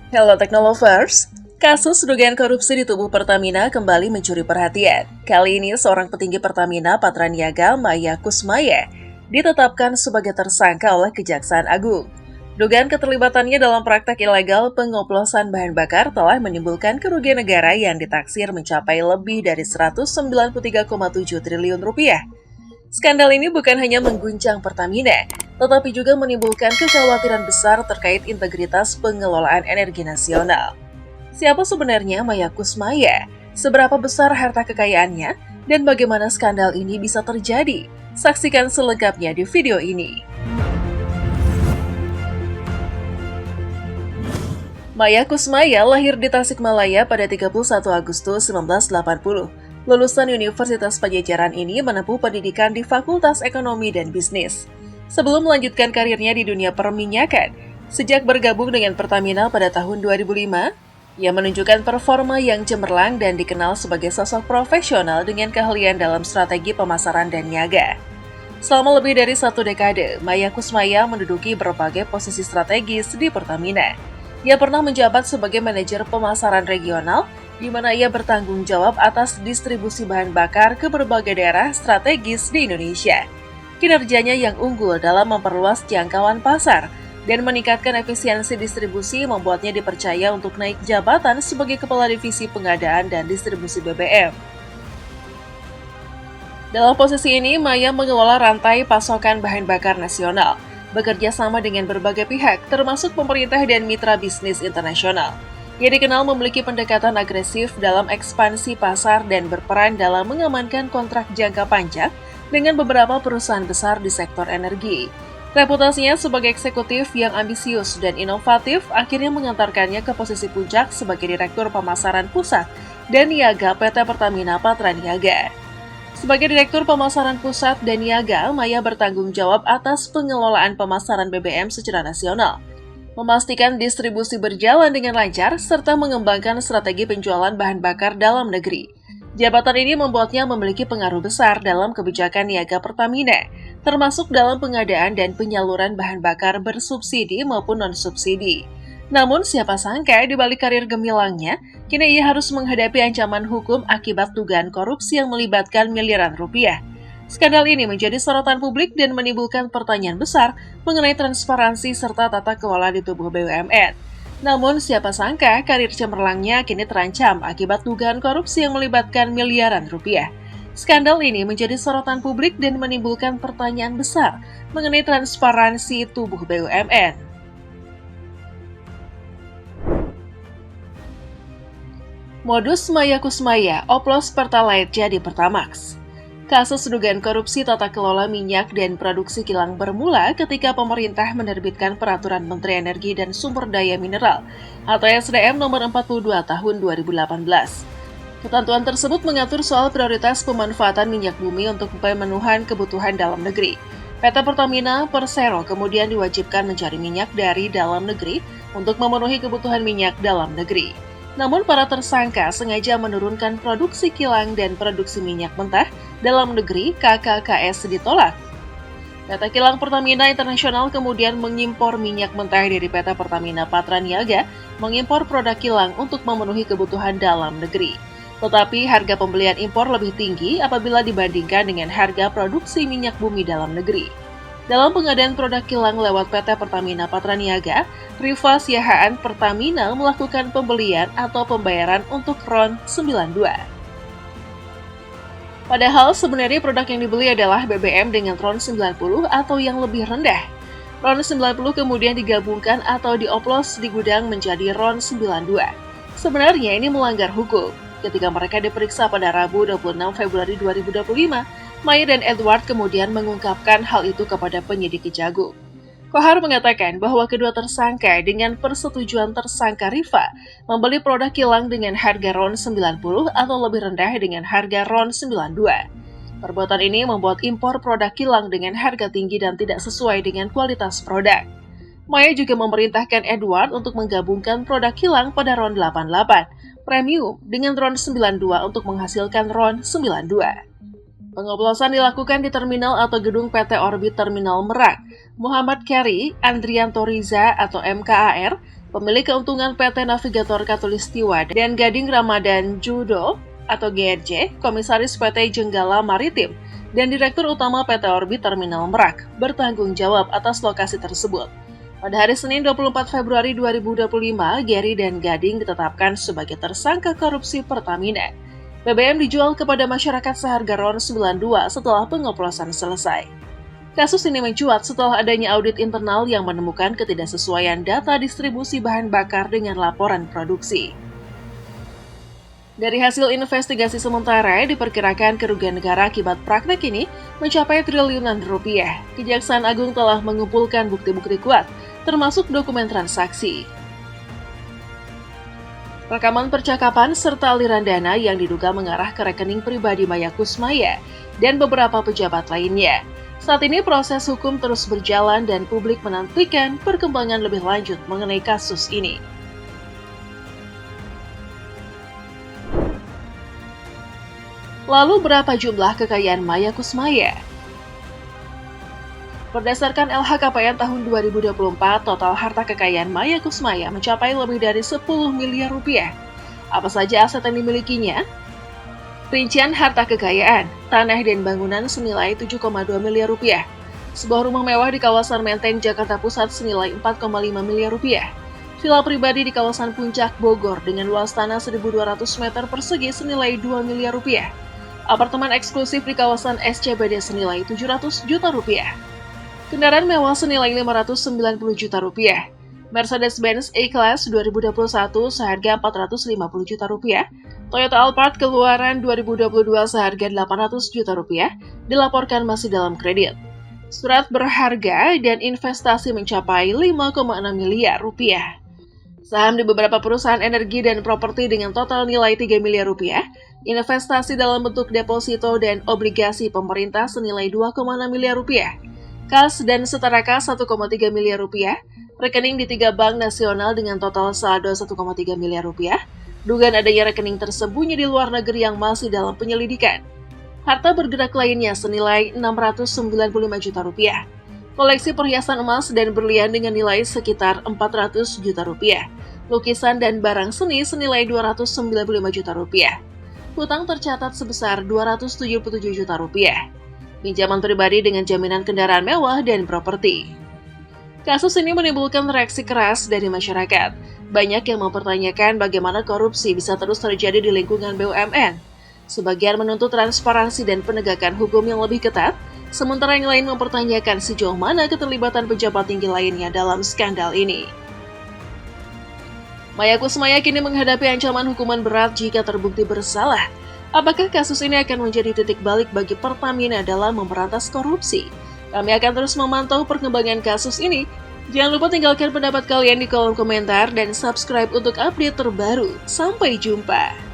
Hello Technolovers, kasus dugaan korupsi di tubuh Pertamina kembali mencuri perhatian. Kali ini seorang petinggi Pertamina Patraniaga Maya Kusmaya ditetapkan sebagai tersangka oleh Kejaksaan Agung. Dugaan keterlibatannya dalam praktek ilegal pengoplosan bahan bakar telah menimbulkan kerugian negara yang ditaksir mencapai lebih dari 193,7 triliun rupiah. Skandal ini bukan hanya mengguncang Pertamina, tetapi juga menimbulkan kekhawatiran besar terkait integritas pengelolaan energi nasional. Siapa sebenarnya Maya Kusmaya? Seberapa besar harta kekayaannya? Dan bagaimana skandal ini bisa terjadi? Saksikan selengkapnya di video ini. Maya Kusmaya lahir di Tasikmalaya pada 31 Agustus 1980. Lulusan Universitas Padjadjaran ini menempuh pendidikan di Fakultas Ekonomi dan Bisnis. Sebelum melanjutkan karirnya di dunia perminyakan, sejak bergabung dengan Pertamina pada tahun 2005, ia menunjukkan performa yang cemerlang dan dikenal sebagai sosok profesional dengan keahlian dalam strategi pemasaran dan niaga. Selama lebih dari 1 dekade, Maya Kusmaya menduduki berbagai posisi strategis di Pertamina. Ia pernah menjabat sebagai manajer pemasaran regional, di mana ia bertanggung jawab atas distribusi bahan bakar ke berbagai daerah strategis di Indonesia. Kinerjanya yang unggul dalam memperluas jangkauan pasar dan meningkatkan efisiensi distribusi membuatnya dipercaya untuk naik jabatan sebagai Kepala Divisi Pengadaan dan Distribusi BBM. Dalam posisi ini, Maya mengelola rantai pasokan bahan bakar nasional, bekerja sama dengan berbagai pihak, termasuk pemerintah dan mitra bisnis internasional. Ia dikenal memiliki pendekatan agresif dalam ekspansi pasar dan berperan dalam mengamankan kontrak jangka panjang dengan beberapa perusahaan besar di sektor energi. Reputasinya sebagai eksekutif yang ambisius dan inovatif akhirnya mengantarkannya ke posisi puncak sebagai Direktur Pemasaran Pusat dan Niaga PT Pertamina Patraniaga. Sebagai Direktur Pemasaran Pusat dan Niaga, Maya bertanggung jawab atas pengelolaan pemasaran BBM secara nasional, memastikan distribusi berjalan dengan lancar, serta mengembangkan strategi penjualan bahan bakar dalam negeri. Jabatan ini membuatnya memiliki pengaruh besar dalam kebijakan niaga Pertamina, termasuk dalam pengadaan dan penyaluran bahan bakar bersubsidi maupun non-subsidi. Namun siapa sangka di balik karir gemilangnya, kini ia harus menghadapi ancaman hukum akibat dugaan korupsi yang melibatkan miliaran rupiah. Skandal ini menjadi sorotan publik dan menimbulkan pertanyaan besar mengenai transparansi serta tata kelola di tubuh BUMN. Namun, siapa sangka karir cemerlangnya kini terancam akibat dugaan korupsi yang melibatkan miliaran rupiah. Skandal ini menjadi sorotan publik dan menimbulkan pertanyaan besar mengenai transparansi tubuh BUMN. Modus Maya Kusmaya, oplos Pertalite jadi Pertamax. Kasus dugaan korupsi tata kelola minyak dan produksi kilang bermula ketika pemerintah menerbitkan Peraturan Menteri Energi dan Sumber Daya Mineral atau SDM nomor 42 tahun 2018. Ketentuan tersebut mengatur soal prioritas pemanfaatan minyak bumi untuk pemenuhan kebutuhan dalam negeri. PT Pertamina Persero kemudian diwajibkan mencari minyak dari dalam negeri untuk memenuhi kebutuhan minyak dalam negeri. Namun para tersangka sengaja menurunkan produksi kilang dan produksi minyak mentah dalam negeri KKKS ditolak. PT Kilang Pertamina Internasional kemudian mengimpor minyak mentah dari PT Pertamina Patraniaga, mengimpor produk kilang untuk memenuhi kebutuhan dalam negeri. Tetapi harga pembelian impor lebih tinggi apabila dibandingkan dengan harga produksi minyak bumi dalam negeri. Dalam pengadaan produk kilang lewat PT Pertamina Patraniaga, Riva Siahaan Pertamina melakukan pembelian atau pembayaran untuk RON 92. Padahal sebenarnya produk yang dibeli adalah BBM dengan RON 90 atau yang lebih rendah. RON 90 kemudian digabungkan atau dioplos di gudang menjadi RON 92. Sebenarnya ini melanggar hukum. Ketika mereka diperiksa pada Rabu 26 Februari 2025, Maya dan Edward kemudian mengungkapkan hal itu kepada penyidik Kejagung. Kohar mengatakan bahwa kedua tersangka dengan persetujuan tersangka Riva membeli produk kilang dengan harga RON 90 atau lebih rendah dengan harga RON 92. Perbuatan ini membuat impor produk kilang dengan harga tinggi dan tidak sesuai dengan kualitas produk. Maya juga memerintahkan Edward untuk menggabungkan produk kilang pada RON 88 premium dengan RON 92 untuk menghasilkan RON 92. Pengoplosan dilakukan di terminal atau gedung PT Orbit Terminal Merak. Muhammad Carey, Andrianto Riza atau MKAR, pemilik keuntungan PT Navigator Katulistiwa, dan Gading Ramadan Judo atau GRJ, Komisaris PT Jenggala Maritim, dan Direktur Utama PT Orbit Terminal Merak, bertanggung jawab atas lokasi tersebut. Pada hari Senin 24 Februari 2025, Gary dan Gading ditetapkan sebagai tersangka korupsi Pertamina. BBM dijual kepada masyarakat seharga RON 92 setelah pengoplosan selesai. Kasus ini mencuat setelah adanya audit internal yang menemukan ketidaksesuaian data distribusi bahan bakar dengan laporan produksi. Dari hasil investigasi sementara, diperkirakan kerugian negara akibat praktek ini mencapai triliunan rupiah. Kejaksaan Agung telah mengumpulkan bukti-bukti kuat, termasuk dokumen transaksi, rekaman percakapan, serta aliran dana yang diduga mengarah ke rekening pribadi Maya Kusmaya dan beberapa pejabat lainnya. Saat ini proses hukum terus berjalan dan publik menantikan perkembangan lebih lanjut mengenai kasus ini. Lalu berapa jumlah kekayaan Maya Kusmaya? Berdasarkan LHKPN tahun 2024, total harta kekayaan Maya Kusmaya mencapai lebih dari 10 miliar rupiah. Apa saja aset yang dimilikinya? Rincian harta kekayaan, tanah dan bangunan senilai 7,2 miliar rupiah. Sebuah rumah mewah di kawasan Menteng, Jakarta Pusat senilai 4,5 miliar rupiah. Villa pribadi di kawasan Puncak, Bogor dengan luas tanah 1.200 meter persegi senilai 2 miliar rupiah. Apartemen eksklusif di kawasan SCBD senilai 700 juta rupiah. Kendaraan mewah senilai 590 juta rupiah. Mercedes-Benz E-Class 2021 seharga 450 juta rupiah. Toyota Alphard keluaran 2022 seharga 800 juta rupiah dilaporkan masih dalam kredit. Surat berharga dan investasi mencapai 5,6 miliar rupiah. Saham di beberapa perusahaan energi dan properti dengan total nilai 3 miliar rupiah, investasi dalam bentuk deposito dan obligasi pemerintah senilai 2,6 miliar rupiah, kas dan setara kas 1,3 miliar rupiah, rekening di 3 bank nasional dengan total saldo 1,3 miliar rupiah, dugaan adanya rekening tersembunyi di luar negeri yang masih dalam penyelidikan. Harta bergerak lainnya senilai 695 juta rupiah. Koleksi perhiasan emas dan berlian dengan nilai sekitar 400 juta rupiah. Lukisan dan barang seni senilai 295 juta rupiah. Hutang tercatat sebesar 277 juta rupiah. Pinjaman pribadi dengan jaminan kendaraan mewah dan properti. Kasus ini menimbulkan reaksi keras dari masyarakat. Banyak yang mempertanyakan bagaimana korupsi bisa terus terjadi di lingkungan BUMN. Sebagian menuntut transparansi dan penegakan hukum yang lebih ketat, sementara yang lain mempertanyakan sejauh mana keterlibatan pejabat tinggi lainnya dalam skandal ini. Maya Kusmaya kini menghadapi ancaman hukuman berat jika terbukti bersalah. Apakah kasus ini akan menjadi titik balik bagi Pertamina dalam memberantas korupsi? Kami akan terus memantau perkembangan kasus ini. Jangan lupa tinggalkan pendapat kalian di kolom komentar dan subscribe untuk update terbaru. Sampai jumpa.